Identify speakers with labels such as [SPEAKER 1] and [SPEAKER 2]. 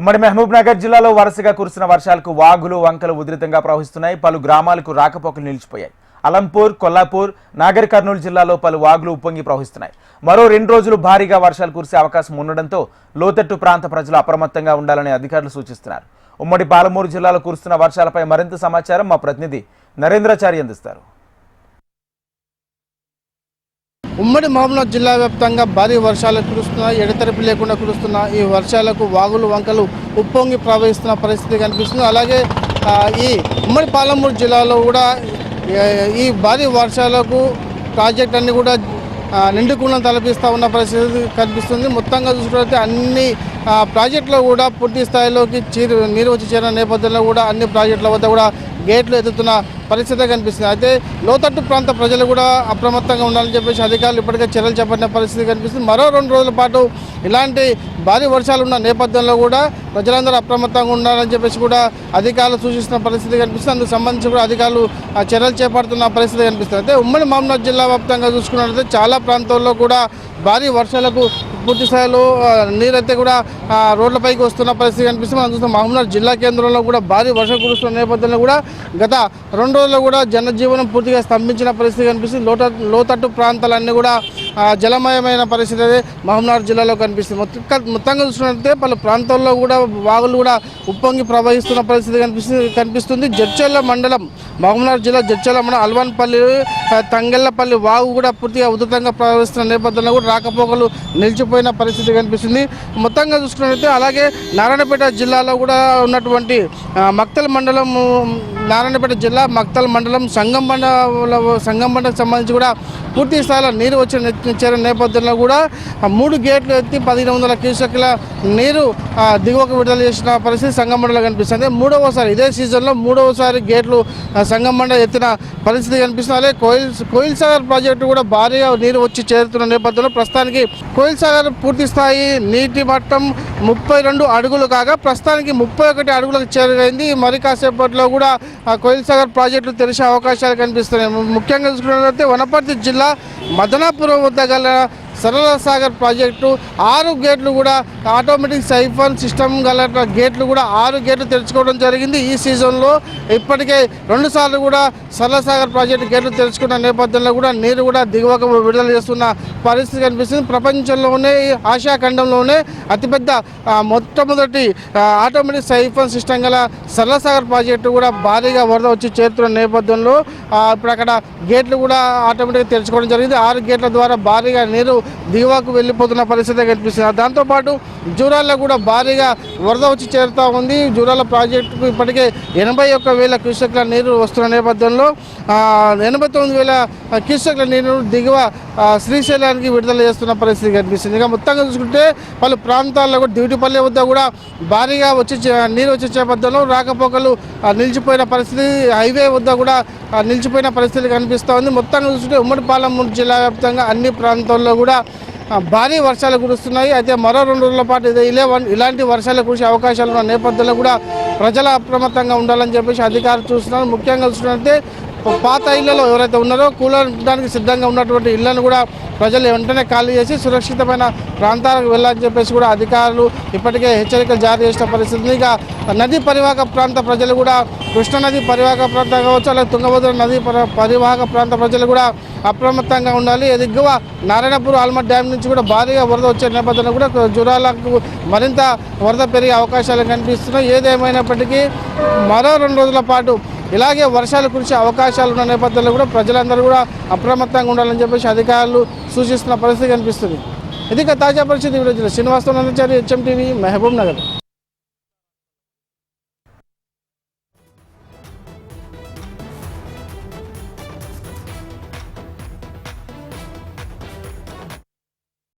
[SPEAKER 1] ఉమ్మడి మహబూబ్ నగర్ జిల్లాలో వరుసగా కురిసిన వర్షాలకు వాగులు వంకలు ఉధృతంగా ప్రవహిస్తున్నాయి. పలు గ్రామాలకు రాకపోకలు నిలిచిపోయాయి. అలంపూర్, కొల్లాపూర్, నాగర్ కర్నూలు జిల్లాలో పలు వాగులు ఉప్పొంగి ప్రవహిస్తున్నాయి. మరో 2 రోజులు భారీగా వర్షాలు కురిసే అవకాశం ఉండడంతో లోతట్టు ప్రాంత ప్రజలు అప్రమత్తంగా ఉండాలని అధికారులు సూచిస్తున్నారు. ఉమ్మడి పాలమూరు జిల్లాలో కురుస్తున్న వర్షాలపై మరింత సమాచారం మా ప్రతినిధి నరేంద్రాచారి అందిస్తారు.
[SPEAKER 2] ఉమ్మడి మహబూబ్నగర్ జిల్లా వ్యాప్తంగా భారీ వర్షాలు కురుస్తున్నాయి. ఎడతెరిపి లేకుండా కురుస్తున్న ఈ వర్షాలకు వాగులు వంకలు ఉప్పొంగి ప్రవహిస్తున్న పరిస్థితి కనిపిస్తుంది. అలాగే ఈ ఉమ్మడి పాలమూరు జిల్లాలో కూడా ఈ భారీ వర్షాలకు ప్రాజెక్ట్ అన్ని కూడా నిండుకుండా తలపిస్తూ ఉన్న పరిస్థితి కనిపిస్తుంది. మొత్తంగా చూసుకుంటే అన్ని ప్రాజెక్టులో కూడా పూర్తి స్థాయిలోకి నీరు వచ్చి చేరిన నేపథ్యంలో కూడా అన్ని ప్రాజెక్టుల వద్ద కూడా గేట్లు ఎత్తుతున్న పరిస్థితి కనిపిస్తుంది. అయితే లోతట్టు ప్రాంత ప్రజలు కూడా అప్రమత్తంగా ఉండాలని చెప్పేసి అధికారులు ఇప్పటికే చర్యలు చేపట్టిన పరిస్థితి కనిపిస్తుంది. మరో 2 రోజుల పాటు ఇలాంటి భారీ వర్షాలు ఉన్న నేపథ్యంలో కూడా ప్రజలందరూ అప్రమత్తంగా ఉండాలని చెప్పేసి కూడా అధికారులు సూచిస్తున్న పరిస్థితి కనిపిస్తుంది. అందుకు సంబంధించి కూడా అధికారులు చర్యలు చేపడుతున్న పరిస్థితి కనిపిస్తుంది. అయితే ఉమ్మడి మహబూబ్నగర్ జిల్లా వ్యాప్తంగా చూసుకున్నట్లయితే చాలా ప్రాంతాల్లో కూడా భారీ వర్షాలకు పూర్తి స్థాయిలో నీరైతే కూడా రోడ్లపైకి వస్తున్న పరిస్థితి కనిపిస్తుంది. మనం చూస్తాం మహబూబ్నగర్ జిల్లా కేంద్రంలో కూడా భారీ వర్షం కురుస్తున్న నేపథ్యంలో కూడా గత 2 రోజుల్లో కూడా జనజీవనం పూర్తిగా స్తంభించిన పరిస్థితి కనిపిస్తుంది. లోతట్టు ప్రాంతాలన్నీ కూడా జలమయమైన పరిస్థితి మహబూబ్నగర్ జిల్లాలో కనిపిస్తుంది. మొత్తంగా చూసినట్లయితే పలు ప్రాంతాల్లో కూడా వాగులు కూడా ఉప్పొంగి ప్రవహిస్తున్న పరిస్థితి కనిపిస్తుంది. జడ్చర్ల మండలం మహబూబ్నగర్ జిల్లా జడ్చర్ల మండలం అల్వాన్పల్లి, తంగెళ్లపల్లి వాగు కూడా పూర్తిగా ఉధృతంగా ప్రవహిస్తున్న నేపథ్యంలో కూడా రాకపోకలు నిలిచిపోయిన పరిస్థితి కనిపిస్తుంది. మొత్తంగా చూసుకున్నట్లయితే అలాగే నారాయణపేట జిల్లాలో కూడా ఉన్నటువంటి మక్తల్ మండలం, నారాయణపేట జిల్లా మక్తల్ మండలం సంగంబండకు సంబంధించి కూడా పూర్తి స్థాయిలో నీరు చేరిన నేపథ్యంలో కూడా 3 గేట్లు ఎత్తి 1500 క్యూసెక్ల నీరు దిగువకు విడుదల చేసిన పరిస్థితి సంగంబండలో కనిపిస్తుంది. మూడవసారి ఇదే సీజన్లో 3వసారి గేట్లు సంగంబండ ఎత్తిన పరిస్థితి కనిపిస్తుంది. అలాగే కోయిల్ సాగర్ ప్రాజెక్టు కూడా భారీగా నీరు వచ్చి చేరుతున్న నేపథ్యంలో ప్రస్తుతానికి కోయిల్ సాగర్ పూర్తి స్థాయి నీటి మట్టం 32 అడుగులు కాగా ప్రస్తుతానికి 31 అడుగులకు చేరువైంది. మరి కాసేపట్లో కూడా కోయిల్ సాగర్ ప్రాజెక్టులు తెరిచే అవకాశాలు కనిపిస్తున్నాయి. ముఖ్యంగా చూసుకున్నట్లయితే వనపర్తి జిల్లా మదనాపురం వద్ద గల సరళ సాగర్ ప్రాజెక్టు 6 గేట్లు కూడా ఆటోమేటిక్ సైఫన్ సిస్టమ్ గల గేట్లు కూడా 6 గేట్లు తెరుచుకోవడం జరిగింది. ఈ సీజన్లో ఇప్పటికే 2 సార్లు కూడా సరళ సాగర్ ప్రాజెక్టు గేట్లు తెరుచుకున్న నేపథ్యంలో కూడా నీరు కూడా దిగువకు విడుదల చేస్తున్న పరిస్థితి కనిపిస్తుంది. ప్రపంచంలోనే ఆసియా ఖండంలోనే అతిపెద్ద మొట్టమొదటి ఆటోమేటిక్ సైఫన్ సిస్టమ్ గల సరళ సాగర్ ప్రాజెక్టు కూడా భారీగా వరద వచ్చి చేరుతున్న నేపథ్యంలో ఇప్పుడు అక్కడ గేట్లు కూడా ఆటోమేటిక్గా తెరుచుకోవడం జరిగింది. 6 గేట్ల ద్వారా భారీగా నీరు దిగువకు వెళ్ళిపోతున్న పరిస్థితి కనిపిస్తుంది. దాంతోపాటు జూరాల్లో కూడా భారీగా వరద వచ్చి చేరుతూ ఉంది. జూరాల ప్రాజెక్టుకు ఇప్పటికే 81,000 క్యూసెక్ల నీరు వస్తున్న నేపథ్యంలో 89,000 క్యూసెక్ల నీరు దిగువ శ్రీశైలానికి విడుదల చేస్తున్న పరిస్థితి కనిపిస్తుంది. ఇక మొత్తంగా చూసుకుంటే పలు ప్రాంతాల్లో కూడా డ్యూటీపల్లి వద్ద కూడా భారీగా నీరు వచ్చే నేపథ్యంలో రాకపోకలు నిలిచిపోయిన పరిస్థితి, హైవే వద్ద కూడా నిలిచిపోయిన పరిస్థితి కనిపిస్తూ ఉంది. మొత్తంగా చూసుకుంటే ఉమ్మడి పాలమూరు జిల్లా వ్యాప్తంగా అన్ని ప్రాంతాల్లో కూడా భారీ వర్షాలు కురుస్తున్నాయి. అయితే మరో 2 రోజుల పాటు ఇలాంటి వర్షాలు కురిసే అవకాశాలు ఉన్న నేపథ్యంలో కూడా ప్రజలు అప్రమత్తంగా ఉండాలని చెప్పేసి అధికారులు చూస్తున్నారు. ముఖ్యంగా చూసినట్లయితే పాత ఇళ్లలో ఎవరైతే ఉన్నారో కూలడానికి సిద్ధంగా ఉన్నటువంటి ఇళ్లను కూడా ప్రజలు వెంటనే ఖాళీ చేసి సురక్షితమైన ప్రాంతాలకు వెళ్ళాలని చెప్పేసి కూడా అధికారులు ఇప్పటికే హెచ్చరికలు జారీ చేసిన పరిస్థితి. ఇక నదీ పరివాహక ప్రాంత ప్రజలు కూడా కృష్ణానది పరివాహక ప్రాంతం కావచ్చు, అలాగే తుంగభద్ర నదీ పరివాహక ప్రాంత ప్రజలు కూడా అప్రమత్తంగా ఉండాలి. ఎదిగువ నారాయణపూర్ ఆల్మట్ డ్యామ్ నుంచి కూడా భారీగా వరద వచ్చే నేపథ్యంలో కూడా జూరాలకు మరింత వరద పెరిగే అవకాశాలు కనిపిస్తున్నాయి. ఏదేమైనప్పటికీ మరో 2 రోజుల పాటు ఇలాగే వర్షాలు కురిసే అవకాశాలు ఉన్న నేపథ్యంలో కూడా ప్రజలందరూ కూడా అప్రమత్తంగా ఉండాలని చెప్పేసి అధికారులు సూచిస్తున్న పరిస్థితి కనిపిస్తుంది. ఇది తాజా పరిస్థితి. Srinivasarao, HM TV, Mahabub Nagar.